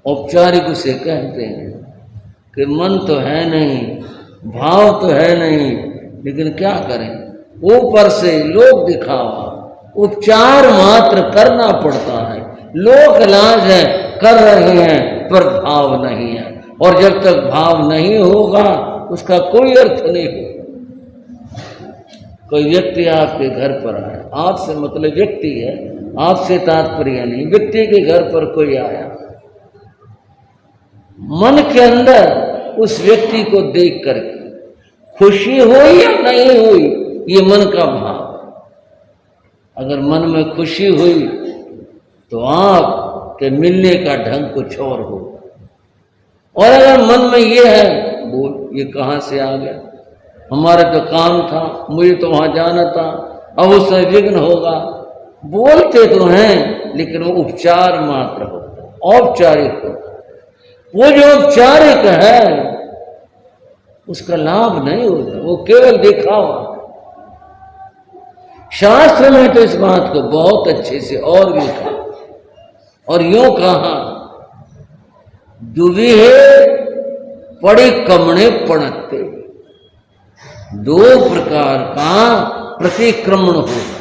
औपचारिक उसे कहते हैं कि मन तो है नहीं, भाव तो है नहीं, लेकिन क्या करें, ऊपर से लोक दिखावा, उपचार मात्र करना पड़ता है। लोक लाज है, कर रहे हैं पर भाव नहीं है, और जब तक भाव नहीं होगा उसका कोई अर्थ नहीं होगा। कोई व्यक्ति आपके घर पर आया, आपसे मतलब व्यक्ति है, आपसे तात्पर्य नहीं, व्यक्ति के घर पर कोई आया, मन के अंदर उस व्यक्ति को देख करके खुशी हुई या नहीं हुई, ये मन का भाव। अगर मन में खुशी हुई तो आप के मिलने का ढंग कुछ और होगा, और अगर मन में ये है, बोल ये कहां से आ गया, हमारा तो काम था, मुझे तो वहां जाना था, अब उससे विघ्न होगा। बोलते तो हैं लेकिन वो उपचार मात्र होता, औपचारिक होता। वो जो औपचारिक है उसका लाभ नहीं होता, वो केवल दिखावा। शास्त्र में तो इस बात को बहुत अच्छे से और भी कहा, और यूं कहा, दुविहे पड़े कमणे पड़ते, दो प्रकार का प्रतिक्रमण होगा।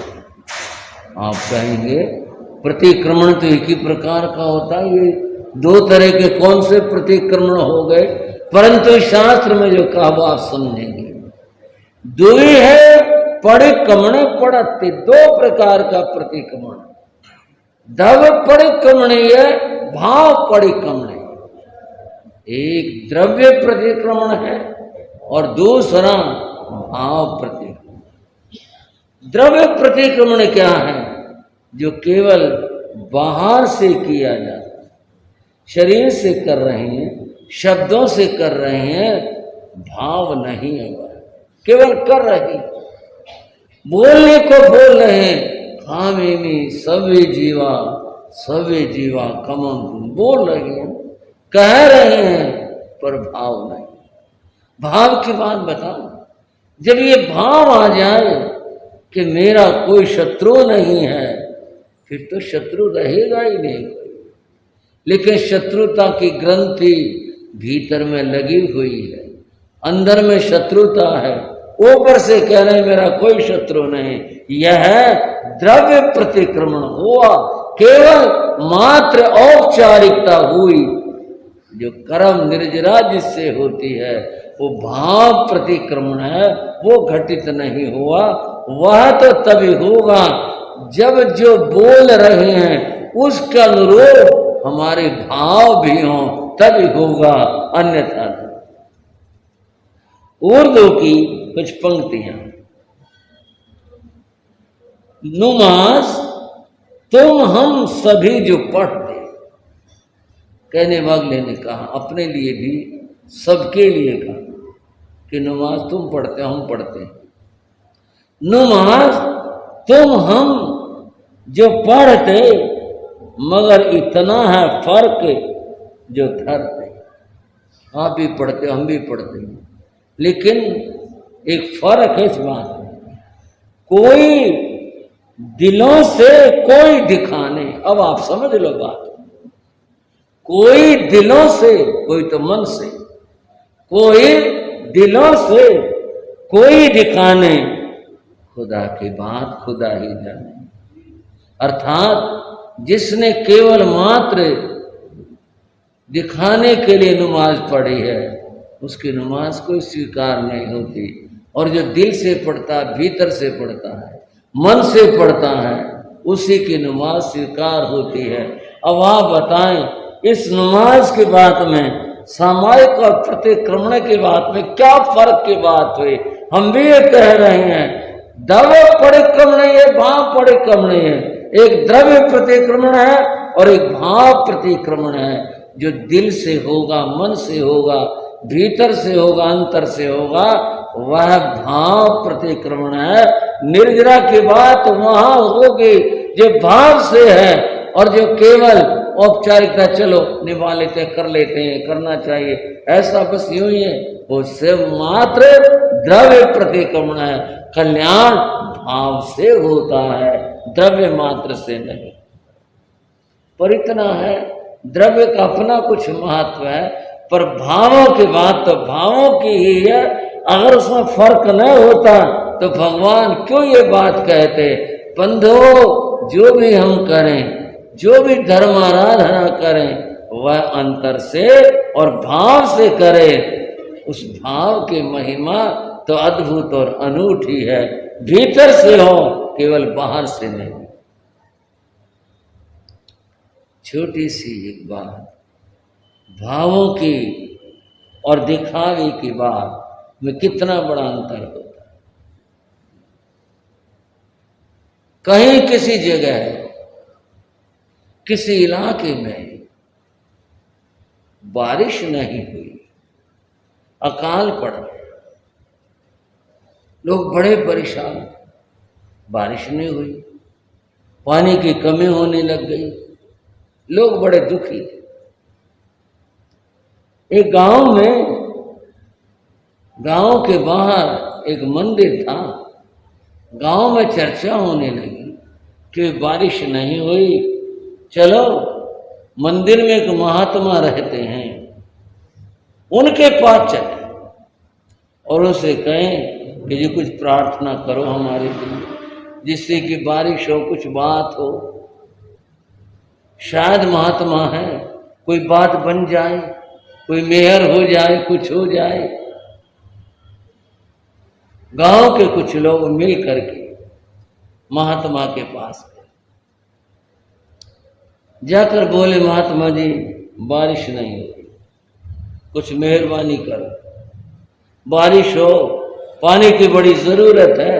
आप कहेंगे प्रतिक्रमण तो एक ही प्रकार का होता है, ये दो तरह के कौन से प्रतिक्रमण हो गए, परंतु शास्त्र में जो कहा वो आप समझेंगे। दुई है पड़े कमणे पड़ते, दो प्रकार का प्रतिक्रमण, दव पड़े कमणीय, भाव पड़े कमणे। एक द्रव्य प्रतिक्रमण है और दूसरा भाव प्रतिक्रमण। द्रव्य प्रतिक्रमण क्या है, जो केवल बाहर से किया जाता है, शरीर से कर रहे हैं, शब्दों से कर रहे हैं, भाव नहीं है, केवल कर रहे हैं, बोलने को बोल रहे हैं, खामेमी सवे जीवा कमम, बोल रहे हैं, कह रहे हैं, पर भाव नहीं। भाव की बात बताओ, जब ये भाव आ जाए कि मेरा कोई शत्रु नहीं है, फिर तो शत्रु रहेगा ही नहीं कोई। लेकिन शत्रुता की ग्रंथि भीतर में लगी हुई है, अंदर में शत्रुता है, ऊपर से कह रहे हैं मेरा कोई शत्रु नहीं। यह द्रव्य प्रतिक्रमण हुआ, केवल मात्र औपचारिकता हुई। जो कर्म निर्जरा जिससे होती है वो भाव प्रतिक्रमण है, वो घटित नहीं हुआ। वह तो तभी होगा जब जो बोल रहे हैं उसके अनुरूप हमारे भाव भी हों, तभी होगा, अन्यथा नहीं। उर्दू की कुछ पंक्तियां, नमाज तुम हम सभी जो पढ़ते, कहने वाले ने कहा, अपने लिए भी सबके लिए कहा कि नमाज तुम पढ़ते हम पढ़ते हैं। नमाज तुम हम जो पढ़ते, मगर इतना है फर्क जो धरते। आप भी पढ़ते हम भी पढ़ते हैं, लेकिन एक फर्क है इस बात में, कोई दिलों से कोई दिखाने। अब आप समझ लो बात, कोई दिलों से, कोई तो मन से, कोई दिलों से कोई दिखाने, खुदा की बात खुदा ही जाने। अर्थात जिसने केवल मात्र दिखाने के लिए नमाज पढ़ी है, उसकी नमाज कोई स्वीकार नहीं होती। और जो दिल से पढ़ता है, भीतर से पढ़ता है, मन से पढ़ता है, उसी की नमाज स्वीकार होती है। अब आप बताएं, इस नमाज की बात में, सामायिक और प्रतिक्रमण की बात में क्या फर्क की बात हुई? हम भी ये कह रहे हैं, द्रव्य परिक्रमण है, भाव परिक्रमण है। एक द्रव्य प्रतिक्रमण है और एक भाव प्रतिक्रमण है, जो दिल से होगा, मन से होगा, भीतर से होगा, अंतर से होगा, वह भाव प्रतिक्रमण है। निर्जरा की बात वहां होगी जो भाव से है, और जो केवल औपचारिकता, चलो निभा लेते, कर लेते हैं, करना चाहिए, ऐसा बस यूं ही है, वो सिर्फ मात्र द्रव्य प्रतिक्रमण है। कल्याण भाव से होता है, द्रव्य मात्र से नहीं। पर इतना है द्रव्य का अपना कुछ महत्व है, पर भावों की बात तो भावों की ही है। अगर उसमें फर्क न होता तो भगवान क्यों ये बात कहते, बंधो जो भी हम करें, जो भी धर्म आराधना करें, वह अंतर से और भाव से करें। उस भाव की महिमा तो अद्भुत और अनूठी है, भीतर से हो, केवल बाहर से नहीं। छोटी सी एक बात, भावों की और दिखावे की बात में कितना बड़ा अंतर होता है। कहीं किसी जगह, किसी इलाके में बारिश नहीं हुई, अकाल पड़ गया, लोग बड़े परेशान, बारिश नहीं हुई, पानी की कमी होने लग गई, लोग बड़े दुखी थे। एक गांव में, गांव के बाहर एक मंदिर था। गांव में चर्चा होने लगी कि बारिश नहीं हुई, चलो मंदिर में एक महात्मा रहते हैं, उनके पास चले और उनसे कहें कि जी कुछ प्रार्थना करो हमारे लिए, जिससे कि बारिश हो, कुछ बात हो, शायद महात्मा है, कोई बात बन जाए, कोई मेहर हो जाए, कुछ हो जाए। गांव के कुछ लोग मिल करके महात्मा के पास गए, जाकर बोले महात्मा जी बारिश नहीं हुई, कुछ मेहरबानी करो, बारिश हो, पानी की बड़ी जरूरत है।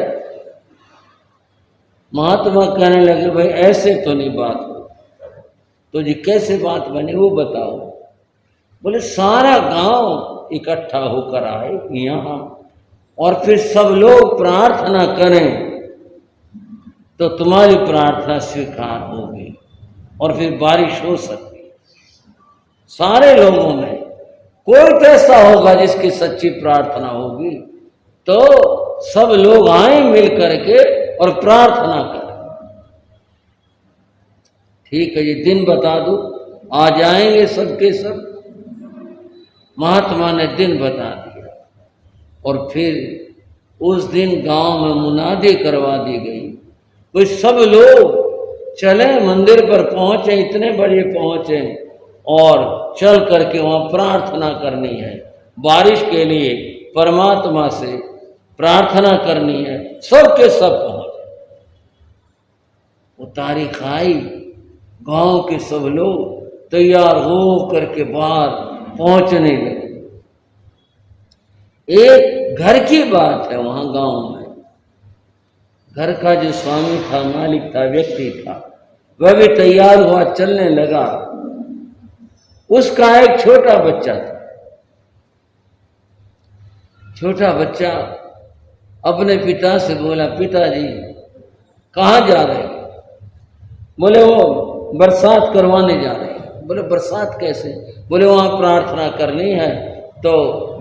महात्मा कहने लगे भाई ऐसे तो नहीं बात हो, तो जी कैसे बात बनी वो बताओ। बोले सारा गांव इकट्ठा होकर आए यहाँ और फिर सब लोग प्रार्थना करें तो तुम्हारी प्रार्थना स्वीकार होगी और फिर बारिश हो सकती है। सारे लोगों में कोई तो ऐसा होगा जिसकी सच्ची प्रार्थना होगी, तो सब लोग आए मिल करके और प्रार्थना करें। ठीक है, ये दिन बता दो, आ जाएंगे सबके सब। महात्मा ने दिन बता दिया और फिर उस दिन गांव में मुनादी करवा दी गई। वो सब लोग चले, मंदिर पर पहुंचे, इतने बड़े पहुंचे और चल करके वहां प्रार्थना करनी है, बारिश के लिए परमात्मा से प्रार्थना करनी है। सबके सब पहुंचे, वो तारीख आई, गांव के सब लोग तैयार हो करके बाहर पहुंचने लगे। एक घर की बात है, वहां गांव में घर का जो स्वामी था, मालिक था, व्यक्ति था, वह भी तैयार हुआ, चलने लगा। उसका एक छोटा बच्चा था। छोटा बच्चा अपने पिता से बोला, पिताजी कहाँ जा रहे हैं? बोले वो बरसात करवाने जा रहे हैं। बोले बरसात कैसे? बोले वहां प्रार्थना करनी है, तो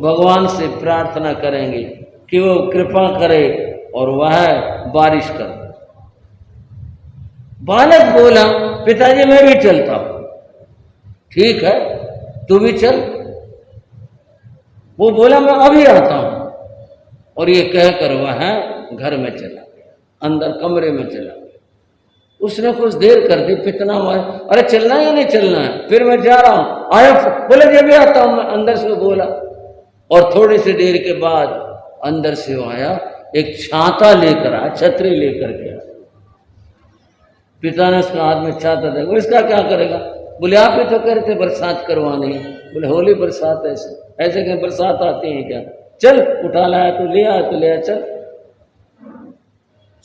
भगवान से प्रार्थना करेंगे कि वो कृपा करे और वह बारिश कर दे। बालक बोला, पिताजी मैं भी चलता हूं। ठीक है, तू भी चल। वो बोला मैं अभी आता हूं, और ये कहकर वह घर में चला गया, अंदर कमरे में चला गया। उसने कुछ देर कर दी, पितना मारा, अरे चलना है या नहीं चलना है? फिर मैं जा रहा हूं, आया, बोले जब भी आता हूं मैं, अंदर से बोला। और थोड़ी सी देर के बाद अंदर से वो आया, एक छाता लेकर आया, छतरी लेकर गया। पिता ने उसका हाथ में छाता देखा, इसका क्या करेगा? बोले आप ही तो कह रहे थे बरसात करवानी है। बोले होली बरसात ऐसे ऐसे कहीं बरसात आती है क्या? चल, उठा लाया तो ले आया, तो ले आया, चल।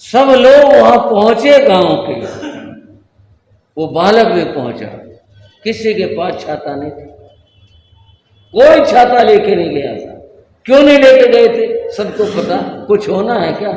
सब लोग वहां पहुंचे गांव के, वो बालक भी पहुंचा। किसी के पास छाता नहीं था, कोई छाता लेके नहीं गया था। क्यों नहीं लेके गए थे? सबको पता कुछ होना है क्या?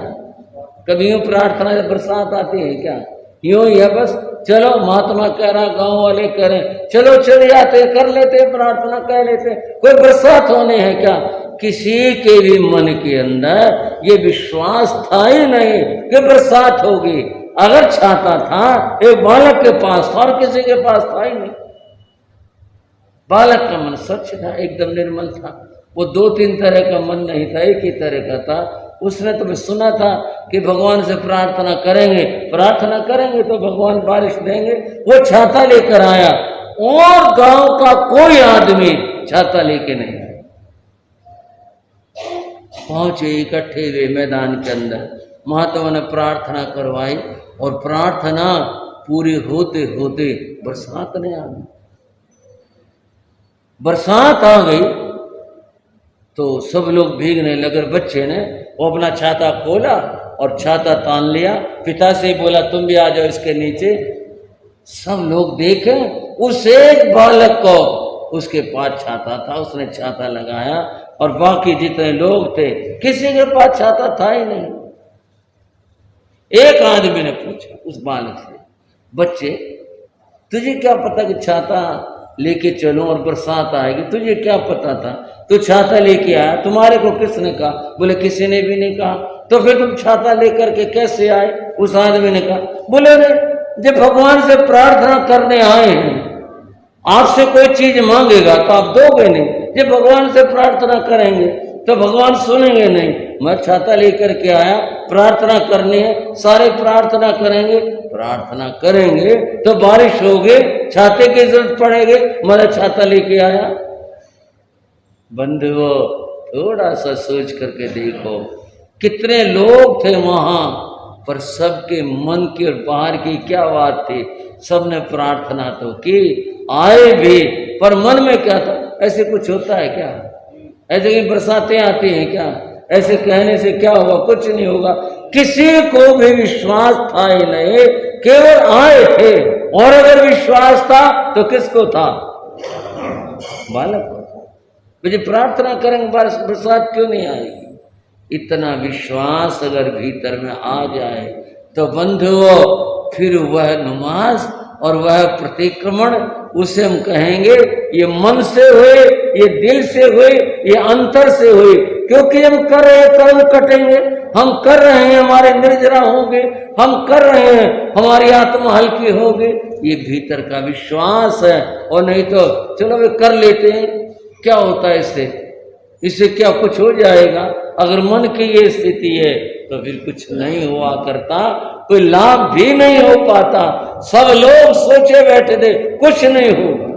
कभी यूं प्रार्थना जब बरसात आती है क्या? यूं ही है बस, चलो महात्मा कह रहा, गांव वाले कह रहे, चलो चले आते, कर लेते प्रार्थना, कह लेते, कोई बरसात होने है क्या? किसी के भी मन के अंदर ये विश्वास था ही नहीं कि बरसात होगी। अगर छाता था एक बालक के पास था और किसी के पास था ही नहीं। बालक का मन स्वच्छ था, एकदम निर्मल था। वो 2-3 तरह का मन नहीं था, एक ही तरह का था। उसने तो सुना था कि भगवान से प्रार्थना करेंगे तो भगवान बारिश देंगे। वो छाता लेकर आया और गांव का कोई आदमी छाता लेके नहीं आया। पहुंचे, इकट्ठे हुए मैदान के अंदर, महात्मा ने प्रार्थना करवाई और प्रार्थना पूरी होते होते बरसात नहीं आ गई। बरसात आ गई तो सब लोग भीगने लगे। बच्चे ने वो अपना छाता खोला और छाता तान लिया। पिता से बोला तुम भी आ जाओ इसके नीचे। सब लोग देखें, उस एक बालक को उसके पास छाता था, उसने छाता लगाया और बाकी जितने लोग थे किसी के पास छाता था ही नहीं। एक आदमी ने पूछा उस बालक से, बच्चे तुझे क्या पता कि छाता लेके चलो और बरसात आएगी, तुझे क्या पता था? तू छाता लेके आया, तुम्हारे को किसने कहा? बोले किसी ने भी नहीं कहा। तो फिर तुम छाता लेकर के कैसे आए? उस आदमी ने कहा, बोले जब भगवान से प्रार्थना करने आए हैं, आपसे कोई चीज मांगेगा तो आप दोगे नहीं। जब भगवान से प्रार्थना करेंगे तो भगवान सुनेंगे नहीं। मैं छाता लेकर के आया, प्रार्थना करनी है, सारे प्रार्थना करेंगे तो बारिश होगी, छाते की जरूरत पड़ेगी, मैं छाता लेके आया। बंधुओं थोड़ा सा सोच करके देखो, कितने लोग थे वहां, पर सबके मन की और बाहर की क्या बात थी? सबने प्रार्थना तो की, आए भी, पर मन में क्या था? ऐसे कुछ होता है क्या? ऐसे ही बरसातें आती हैं क्या? ऐसे कहने से क्या होगा? कुछ नहीं होगा। किसी को भी विश्वास था ही नहीं, केवल आए थे। और अगर विश्वास था तो किसको था? बालक को था। मुझे प्रार्थना करेंगे बरसात क्यों नहीं आएगी? इतना विश्वास अगर भीतर में आ जाए तो बंधुओं फिर वह नमाज और वह प्रतिक्रमण, उसे हम कहेंगे ये मन से हुए, ये दिल से हुए, ये अंतर से हुए। क्योंकि हम कर रहे हैं कर्म कटेंगे, हम कर रहे हैं हमारे निर्जरा होंगे, हम कर रहे हैं हमारी आत्मा हल्की होगी, ये भीतर का विश्वास है। और नहीं तो चलो वे कर लेते हैं, क्या होता है इससे क्या कुछ हो जाएगा? अगर मन की ये स्थिति है तो फिर कुछ नहीं हुआ करता, कोई लाभ भी नहीं हो पाता। सब लोग सोचे बैठे थे कुछ नहीं होगा,